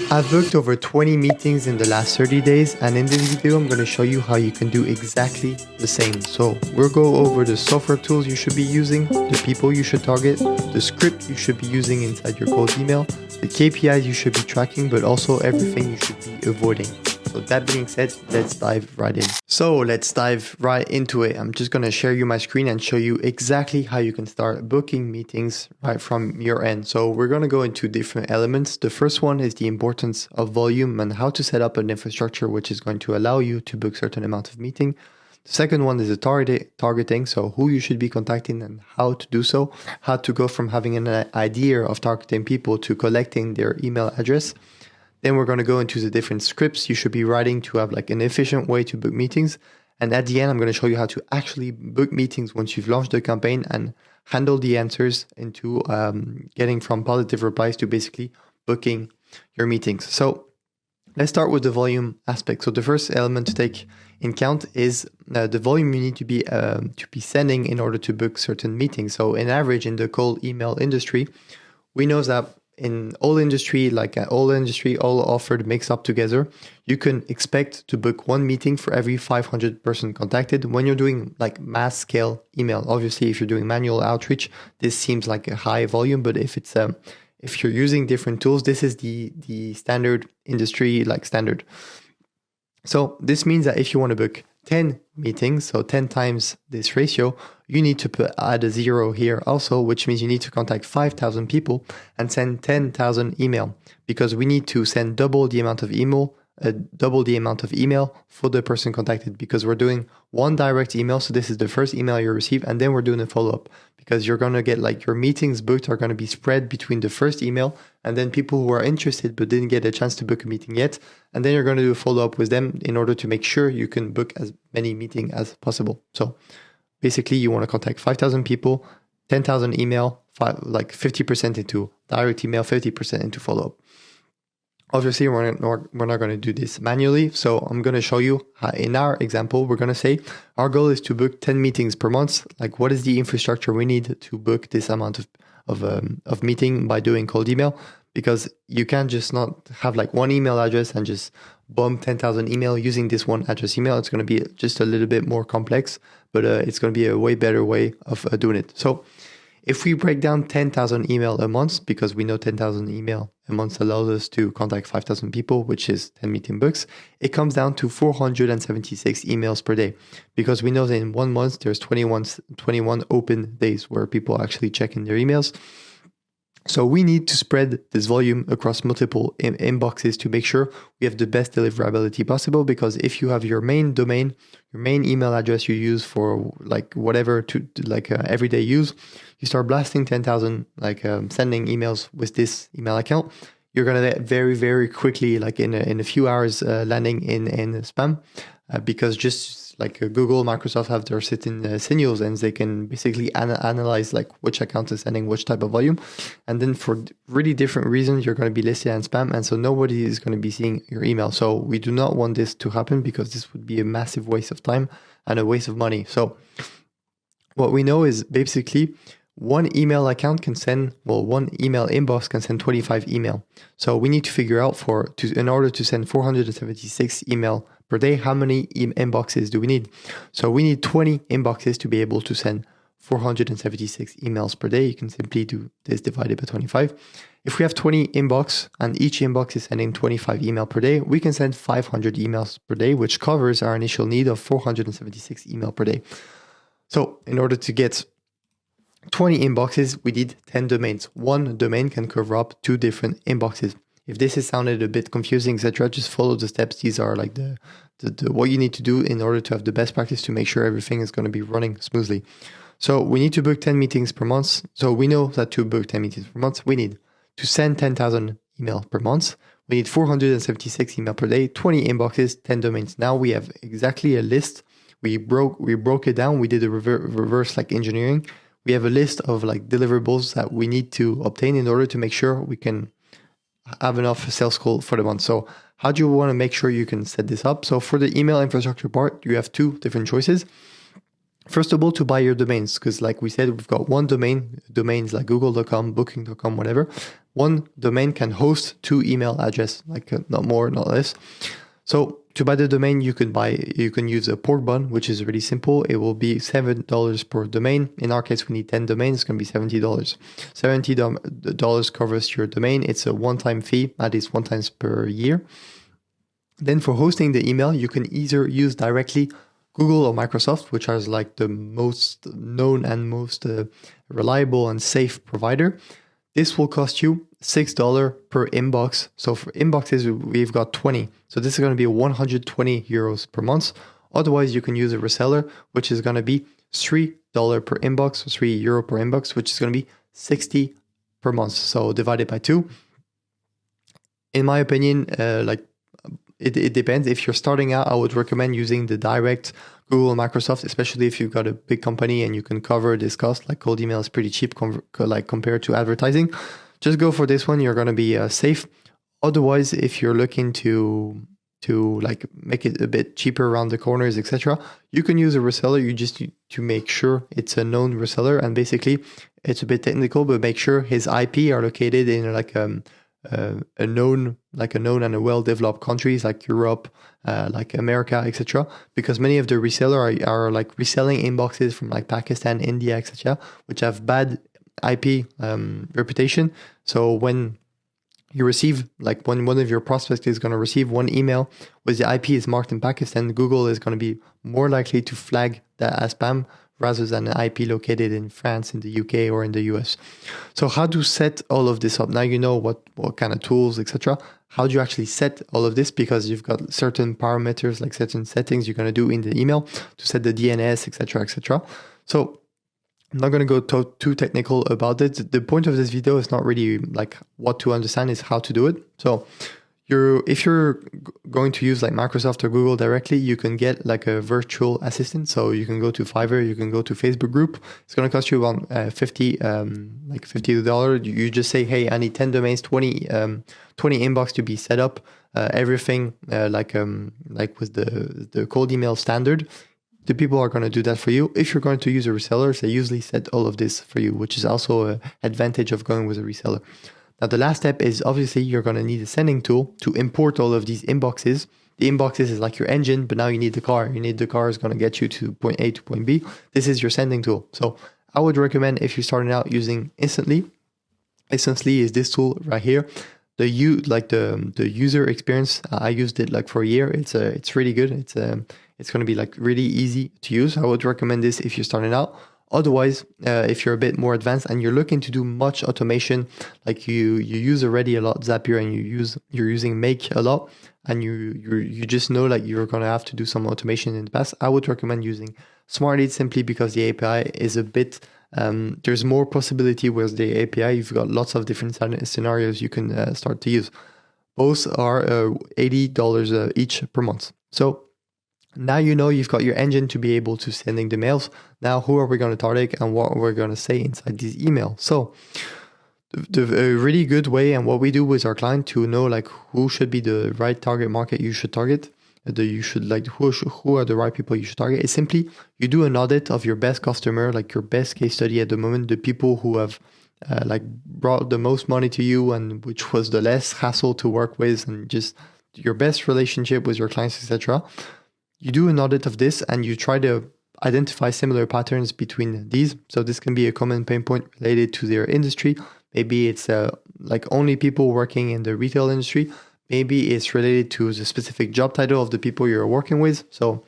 I've booked over 20 meetings in the last 30 days, and in this video I'm going to show you how you can do exactly the same. So we'll go over the software tools you should be using, the people you should target, the script you should be using inside your cold email, the KPIs you should be tracking, but also everything you should be avoiding. So that being said, let's dive right in. So let's dive right into it. I'm just going to share you my screen and show you exactly how you can start booking meetings right from your end. So we're going to go into different elements. The first one is the importance of volume and how to set up an infrastructure which is going to allow you to book certain amount of meeting. The second one is the targeting, so who you should be contacting and how to do so, how to go from having an idea of targeting people to collecting their email address. Then we're going to go into the different scripts you should be writing to have like an efficient way to book meetings. And at the end, I'm going to show you how to actually book meetings once you've launched the campaign and handle the answers into getting from positive replies to basically booking your meetings. So let's start with the volume aspect. So the first element to take in count is the volume you need to be sending in order to book certain meetings. So in average, in the cold email industry, we know that in all industry, all offered mixed up together, you can expect to book one meeting for every 500 person contacted when you're doing like mass scale email. Obviously, if you're doing manual outreach, this seems like a high volume, but if you're using different tools, this is the standard industry standard. So this means that if you want to book 10 meetings, so 10 times this ratio, you need to add a zero here also, which means you need to contact 5,000 people and send 10,000 email, because we need to send double the amount of email for the person contacted, because we're doing one direct email. So this is the first email you receive, and then we're doing a follow-up, because you're going to get your meetings booked are going to be spread between the first email and then people who are interested but didn't get a chance to book a meeting yet. And then you're going to do a follow-up with them in order to make sure you can book as many meetings as possible. So basically you want to contact 5,000 people, 10,000 email, 50% into direct email, 50% into follow-up. Obviously, we're not going to do this manually. So I'm going to show you how, in our example, we're going to say our goal is to book 10 meetings per month. What is the infrastructure we need to book this amount of meeting by doing cold email? Because you can't just not have one email address and just bomb 10,000 email using this one address email. It's going to be just a little bit more complex, but it's going to be a way better way of doing it. So if we break down 10,000 email a month, because we know 10,000 email a month allows us to contact 5,000 people, which is 10 meeting books, it comes down to 476 emails per day, because we know that in 1 month, there's 21 open days where people actually check in their emails. So we need to spread this volume across multiple inboxes to make sure we have the best deliverability possible. Because if you have your main domain, your main email address you use for whatever to everyday use, you start blasting 10,000 sending emails with this email account, you're gonna get very, very quickly in a few hours landing in spam, because just Google, Microsoft have their certain signals, and they can basically analyze which account is sending which type of volume. And then for really different reasons, you're going to be listed as spam. And so nobody is going to be seeing your email. So we do not want this to happen, because this would be a massive waste of time and a waste of money. So what we know is basically one email account can send, one email inbox can send 25 email. So we need to figure out in order to send 476 email per day, how many inboxes do we need? So we need 20 inboxes to be able to send 476 emails per day. You can simply do this divided by 25. If we have 20 inbox and each inbox is sending 25 email per day, we can send 500 emails per day, which covers our initial need of 476 email per day. So in order to get 20 inboxes, we need 10 domains. One domain can cover up 2 different inboxes. If this has sounded a bit confusing, etc., just follow the steps. These are the what you need to do in order to have the best practice to make sure everything is going to be running smoothly. So we need to book 10 meetings per month. So we know that to book 10 meetings per month, we need to send 10,000 emails per month. We need 476 email per day, 20 inboxes, 10 domains. Now we have exactly a list. We broke it down. We did a reverse engineering. We have a list of deliverables that we need to obtain in order to make sure we can have enough sales call for the month. So how do you want to make sure you can set this up? So for the email infrastructure part, you have 2 different choices. First of all, to buy your domains, because like we said, we've got one domain, domains like google.com, booking.com, whatever. One domain can host 2 email addresses, like not more, not less. So to buy the domain, you can use a port bun, which is really simple. It will be $7 per domain. In our case, we need 10 domains. It's going to be $70. $70 covers your domain. It's a one-time fee, at least 1 time per year. Then for hosting the email, you can either use directly Google or Microsoft, which are like the most known and most reliable and safe provider. This will cost you $6 per inbox. So for inboxes, we've got 20. So this is going to be 120 euros per month. Otherwise, you can use a reseller, which is going to be $3 per inbox, or €3 per inbox, which is going to be 60 per month. So divided by 2. In my opinion, it depends. If you're starting out, I would recommend using the direct Google, Microsoft, especially if you've got a big company and you can cover this cost. Like cold email is pretty cheap compared to advertising. Just go for this one. You're going to be safe. Otherwise, if you're looking to like make it a bit cheaper around the corners, etc., you can use a reseller. You just need to make sure it's a known reseller, and basically it's a bit technical, but make sure his IP are located in like a known and a well-developed countries like Europe, like America, etc. Because many of the resellers are like reselling inboxes from like Pakistan, India, etc., which have bad IP reputation. So when you receive, like when one of your prospects is going to receive one email with the IP is marked in Pakistan, Google is going to be more likely to flag that as spam rather than an IP located in France, in the UK, or in the US. So how to set all of this up? Now you know what kind of tools, etc. How do you actually set all of this? Because you've got certain parameters, like certain settings you're going to do in the email to set the DNS, etc., etc. So I'm not going to go too technical about it. The point of this video is not really like what to understand, is how to do it. So if you're going to use like Microsoft or Google directly, you can get like a virtual assistant. So you can go to Fiverr, you can go to Facebook group. It's going to cost you around $50. You just say, hey, I need 10 domains, 20 inbox to be set up, everything like with the cold email standard. The people are going to do that for you. If you're going to use a reseller, they usually set all of this for you, which is also an advantage of going with a reseller. Now, the last step is obviously you're going to need a sending tool to import all of these inboxes. The inboxes is like your engine, but now you need the car. The car is going to get you to point A to point B. This is your sending tool. So I would recommend, if you're starting out, using Instantly. Instantly is this tool right here. The user experience, I used it like for a year. It's really good. It's going to be like really easy to use. I would recommend this if you're starting out. Otherwise, if you're a bit more advanced and you're looking to do much automation, like you use already a lot Zapier and you're using Make a lot, and you just know like you're gonna have to do some automation in the past, I would recommend using SmartLead, simply because the API is a bit there's more possibility with the API. You've got lots of different scenarios you can start to use. Both are $80 each per month. So now you know you've got your engine to be able to sending the mails. Now, who are we going to target and what we're going to say inside these emails? So a really good way, and what we do with our client to know like who should be the right target market you should target, who are the right people you should target, is simply you do an audit of your best customer, like your best case study at the moment, the people who have like brought the most money to you and which was the less hassle to work with, and just your best relationship with your clients, etc. You do an audit of this and you try to identify similar patterns between these. So this can be a common pain point related to their industry. Maybe it's like only people working in the retail industry. Maybe it's related to the specific job title of the people you're working with. So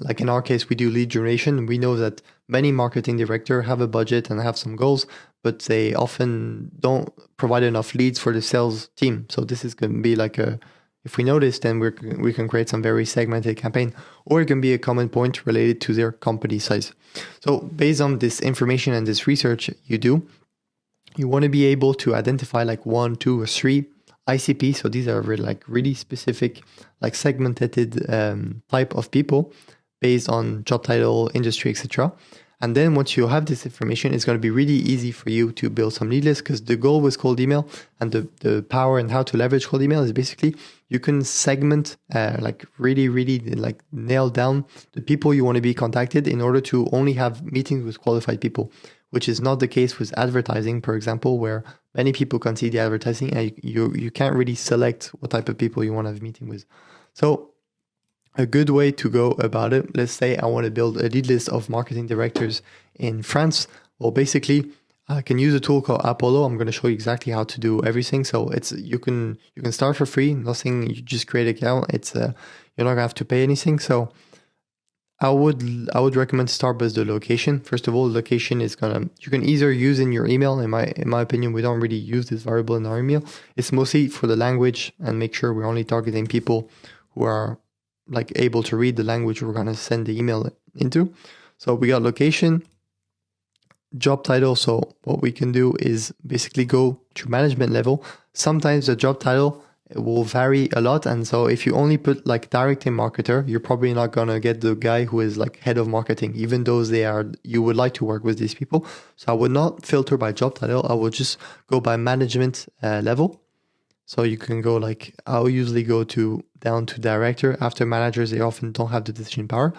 like in our case, we do lead generation. We know that many marketing directors have a budget and have some goals, but they often don't provide enough leads for the sales team. So this is going to be like if we notice, then we can create some very segmented campaign, or it can be a common point related to their company size. So based on this information and this research you want to be able to identify like 1, 2, or 3 ICP. So these are really specific, like segmented type of people based on job title, industry, etc. And then once you have this information, it's going to be really easy for you to build some lead lists, because the goal with cold email and the power and how to leverage cold email is basically you can segment, like really, really like nail down the people you want to be contacted in order to only have meetings with qualified people, which is not the case with advertising, for example, where many people can see the advertising and you can't really select what type of people you want to have a meeting with. So a good way to go about it, let's say I want to build a lead list of marketing directors in France. Well, basically, I can use a tool called Apollo. I'm going to show you exactly how to do everything. So it's you can start for free. Nothing. You just create an account. It's you're not going to have to pay anything. So I would recommend to start with the location. First of all, location is you can either use in your email. In my opinion, we don't really use this variable in our email. It's mostly for the language and make sure we're only targeting people who are like able to read the language we're going to send the email into. So we got location, job title. So what we can do is basically go to management level. Sometimes the job title will vary a lot. And so if you only put like directing marketer, you're probably not going to get the guy who is like head of marketing, even though you would like to work with these people. So I would not filter by job title. I would just go by management level. So you can go like, I'll usually go down to director. After managers, they often don't have the decision power.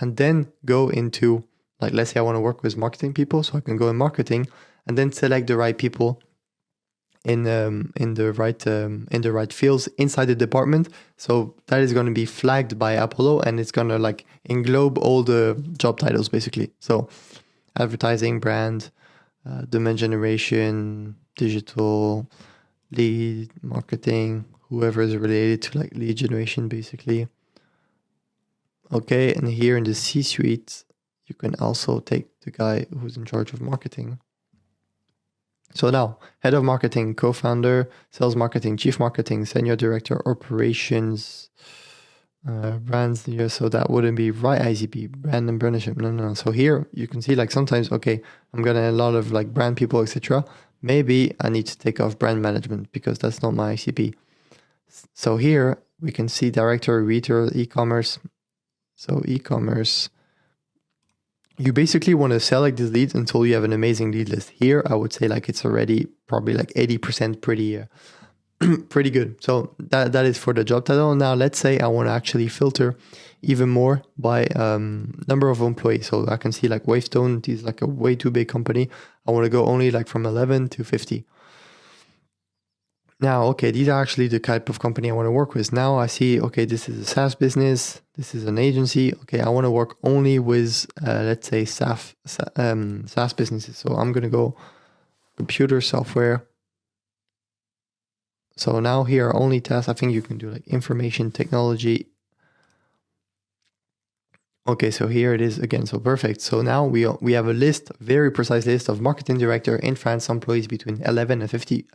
And then go into, like, let's say I want to work with marketing people. So I can go in marketing and then select the right people in the right fields inside the department. So that is going to be flagged by Apollo, and it's going to like englobe all the job titles basically. So advertising, brand, demand generation, digital, lead marketing, whoever is related to like lead generation basically. Okay, and here in the C-suite, you can also take the guy who's in charge of marketing. So now, head of marketing, co-founder, sales marketing, chief marketing, senior director, operations, brands. Yeah, so that wouldn't be right ICP, brand and partnership. No. So here you can see like sometimes, okay, I'm getting a lot of like brand people, etc. Maybe I need to take off brand management because that's not my ICP. So here we can see director, retail, e-commerce. So e-commerce, you basically want to select these leads until you have an amazing lead list. Here, I would say like it's already probably like 80% pretty good. So that is for the job title. Now, let's say I want to actually filter even more by number of employees. So I can see like Wavestone, this is like a way too big company. I want to go only like from 11 to 50. Now, okay, these are actually the type of company I want to work with. Now I see, okay, this is a SaaS business. This is an agency. Okay, I want to work only with, let's say, SaaS businesses. So I'm going to go computer software. So now here are only tasks. I think you can do like information technology. Okay, so here it is again. So perfect. So now we have a list, very precise list of marketing director in France, employees between 11 and 50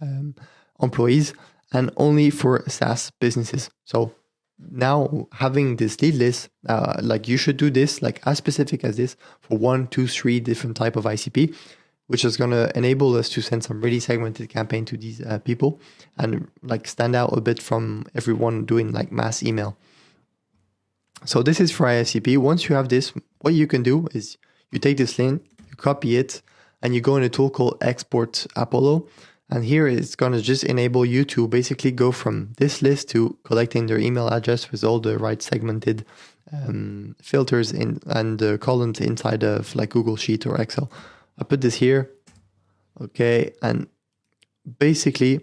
employees, and only for SaaS businesses. So now having this lead list, like you should do this like as specific as this for 1, 2, 3 different type of ICP, which is going to enable us to send some really segmented campaign to these people and like stand out a bit from everyone doing like mass email. So this is for ICP. Once you have this, what you can do is you take this link, you copy it, and you go in a tool called Export Apollo. And here it's going to just enable you to basically go from this list to collecting their email address with all the right segmented filters and the columns inside of like Google Sheet or Excel. I put this here. Okay. And basically,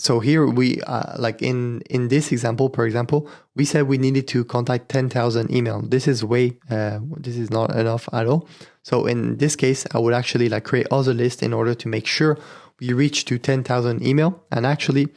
so here we, like in this example, for example, we said we needed to contact 10,000 email. This is this is not enough at all. So in this case, I would actually like create other lists in order to make sure we reach to 10,000 email. And actually,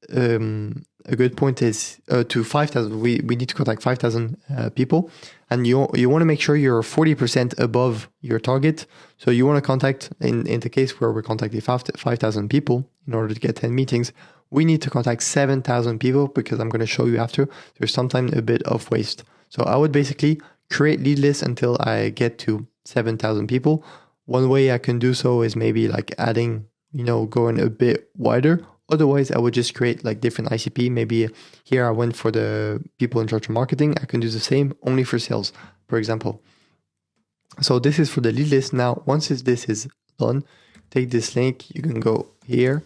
a good point is to 5,000. We need to contact 5,000 people, and you want to make sure you're 40% above your target. So you want to contact in the case where we're contacting 5,000 people in order to get 10 meetings. We need to contact 7,000 people because I'm going to show you after. There's sometimes a bit of waste. So I would basically create lead lists until I get to 7,000 people. One way I can do so is maybe like adding, going a bit wider. Otherwise, I would just create like different ICP. Maybe here I went for the people in charge of marketing. I can do the same only for sales, for example. So this is for the lead list. Now, once this is done, take this link. You can go here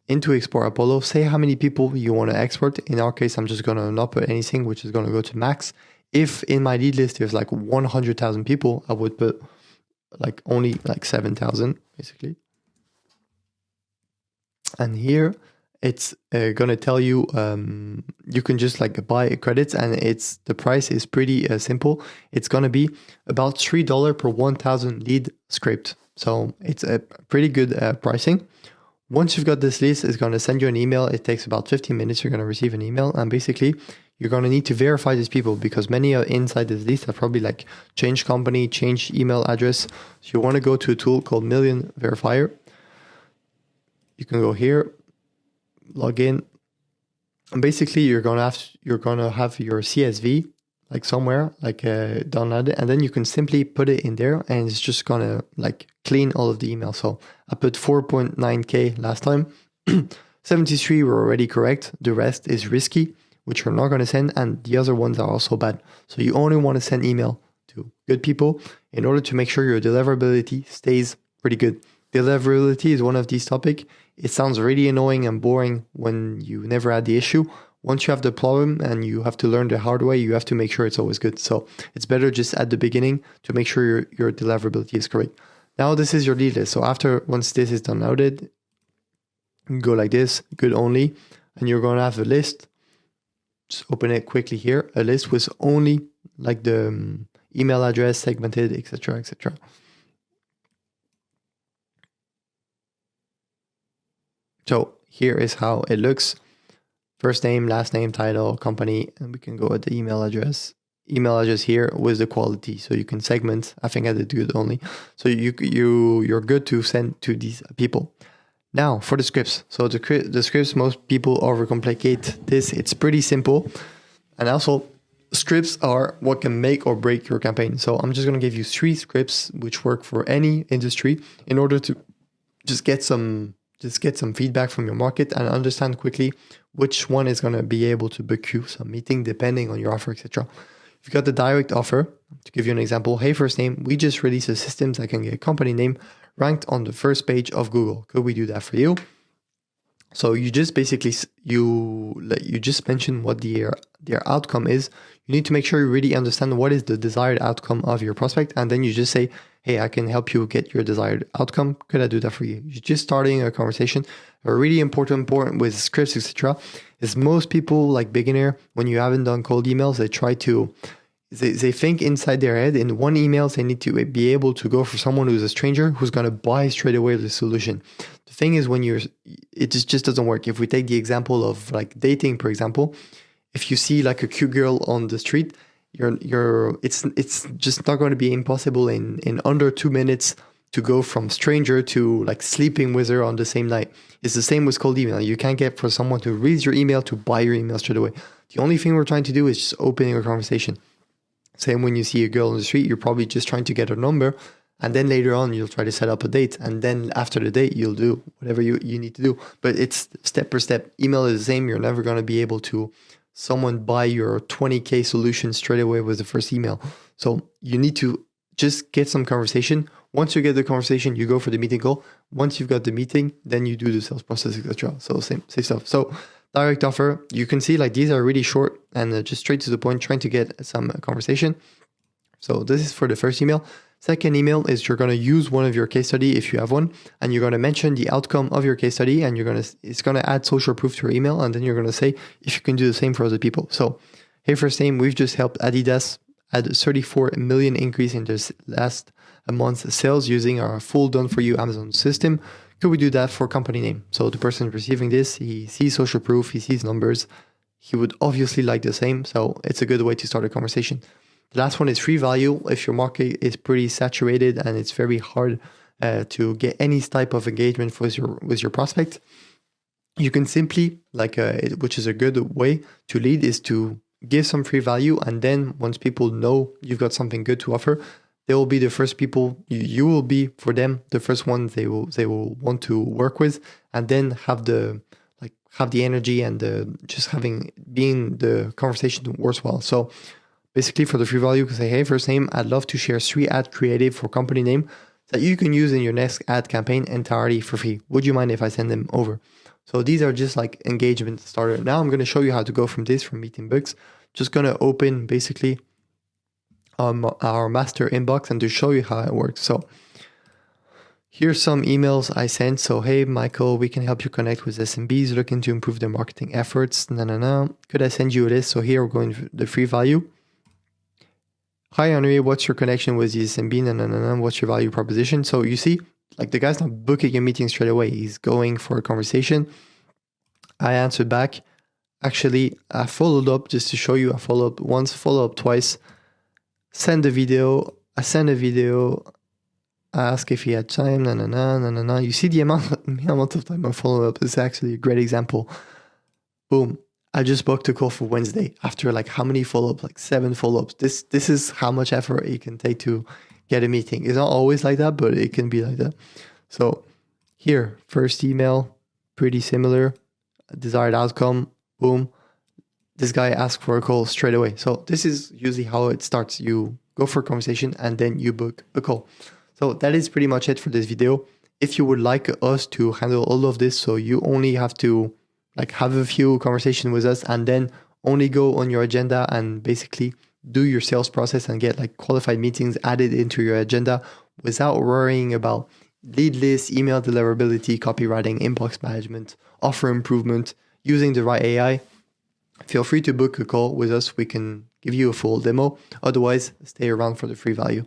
into Export Apollo. Say how many people you want to export. In our case, I'm just going to not put anything, which is going to go to max. If in my lead list there's like 100,000 people, I would put like only like 7,000 basically. And here it's going to tell you you can just like buy credits, and the price is pretty simple. It's going to be about $3 per 1,000 lead script. So it's a pretty good pricing. Once you've got this list, it's going to send you an email. It takes about 15 minutes. You're going to receive an email, and basically you're going to need to verify these people, because many are inside this list have probably like changed company, changed email address. So you want to go to a tool called Million Verifier. You can go here, log in, and basically you're gonna have your CSV like somewhere like download it, and then you can simply put it in there, and it's just gonna like clean all of the emails. So I put 4.9K last time. 73 were already correct. The rest is risky, which you're not going to send, and the other ones are also bad. So you only want to send email to good people in order to make sure your deliverability stays pretty good. Deliverability is one of these topics. It sounds really annoying and boring when you never had the issue. Once you have the problem and you have to learn the hard way, you have to make sure it's always good. So it's better just at the beginning to make sure your deliverability is correct. Now this is your lead list. So once this is downloaded, you go like this, good only, and you're going to have a list. Just open it quickly here. A list with only like the email address segmented, etc., etc. So here is how it looks. First name, last name, title, company, and we can go at the email address. Email address here with the quality, so you can segment. I think I did good only. So you're good to send to these people. Now for the scripts. So the scripts, most people overcomplicate this. It's pretty simple, and also scripts are what can make or break your campaign. So I'm just going to give you 3 scripts which work for any industry in order to just get some feedback from your market and understand quickly which one is going to be able to book you some meeting depending on your offer, etc. If you got the direct offer, to give you an example, hey, first name, we just released a system that can get company name ranked on the first page of Google. Could we do that for you? So you just basically, you just mention what their outcome is. You need to make sure you really understand what is the desired outcome of your prospect. And then you just say, hey, I can help you get your desired outcome. Could I do that for you? You're just starting a conversation. A really important with scripts, etc. is most people, like beginner, when you haven't done cold emails, they think inside their head in one email, they need to be able to go for someone who's a stranger who's going to buy straight away the solution. The thing is, it just doesn't work. If we take the example of like dating, for example, if you see like a cute girl on the street, it's just not going to be impossible in under 2 minutes to go from stranger to like sleeping with her on the same night. It's the same with cold email. You can't get for someone to read your email to buy your email straight away. The only thing we're trying to do is just opening a conversation. Same when you see a girl on the street, you're probably just trying to get her number, and then later on you'll try to set up a date, and then after the date you'll do whatever you need to do. But it's step per step. Email is the same. You're never going to be able to someone buy your 20K solution straight away with the first email. So you need to just get some conversation. Once you get the conversation, you go for the meeting call. Once you've got the meeting, then you do the sales process, etc. So same stuff. So direct offer, you can see like these are really short and just straight to the point, trying to get some conversation. So this is for the first email. Second email is you're going to use one of your case study if you have one, and you're going to mention the outcome of your case study, and it's going to add social proof to your email, and then you're going to say if you can do the same for other people. So, hey, first name, we've just helped Adidas add a 34 million increase in their last month's sales using our full done for you Amazon system. Could we do that for company name? So the person receiving this, he sees social proof, he sees numbers, he would obviously like the same. So it's a good way to start a conversation. The last one is free value. If your market is pretty saturated and it's very hard to get any type of engagement with your prospect, you can simply, which is a good way to lead, is to give some free value. And then once people know you've got something good to offer, they will be the first people, you will be for them the first ones they will want to work with, and then have the energy and being the conversation worthwhile. So basically for the free value, you can say, hey, first name, I'd love to share 3 ad creative for company name that you can use in your next ad campaign entirely for free. Would you mind if I send them over? So these are just like engagement starter. Now I'm going to show you how to go from this, from meeting books. Just going to open basically our master inbox and to show you how it works. So here's some emails I sent. So, hey, Michael, we can help you connect with SMBs looking to improve their marketing efforts. Could I send you a list? So here we're going to the free value. Hi, Annrai, what's your connection with the SMB? What's your value proposition? So you see, like the guy's not booking a meeting straight away. He's going for a conversation. I answered back. Actually, I followed up just to show you. I followed up once, follow up twice. Send a video. I send a video. I asked if he had time. You see the amount of time I follow up. This is actually a great example. Boom. I just booked a call for Wednesday after like how many follow-ups? Like 7 follow-ups. This is how much effort it can take to get a meeting. It's not always like that, but it can be like that. So here, first email, pretty similar. Desired outcome, boom. This guy asked for a call straight away. So this is usually how it starts. You go for a conversation and then you book a call. So that is pretty much it for this video. If you would like us to handle all of this, so you only have to like have a few conversations with us and then only go on your agenda and basically do your sales process and get like qualified meetings added into your agenda without worrying about lead lists, email deliverability, copywriting, inbox management, offer improvement, using the right AI, feel free to book a call with us. We can give you a full demo. Otherwise, stay around for the free value.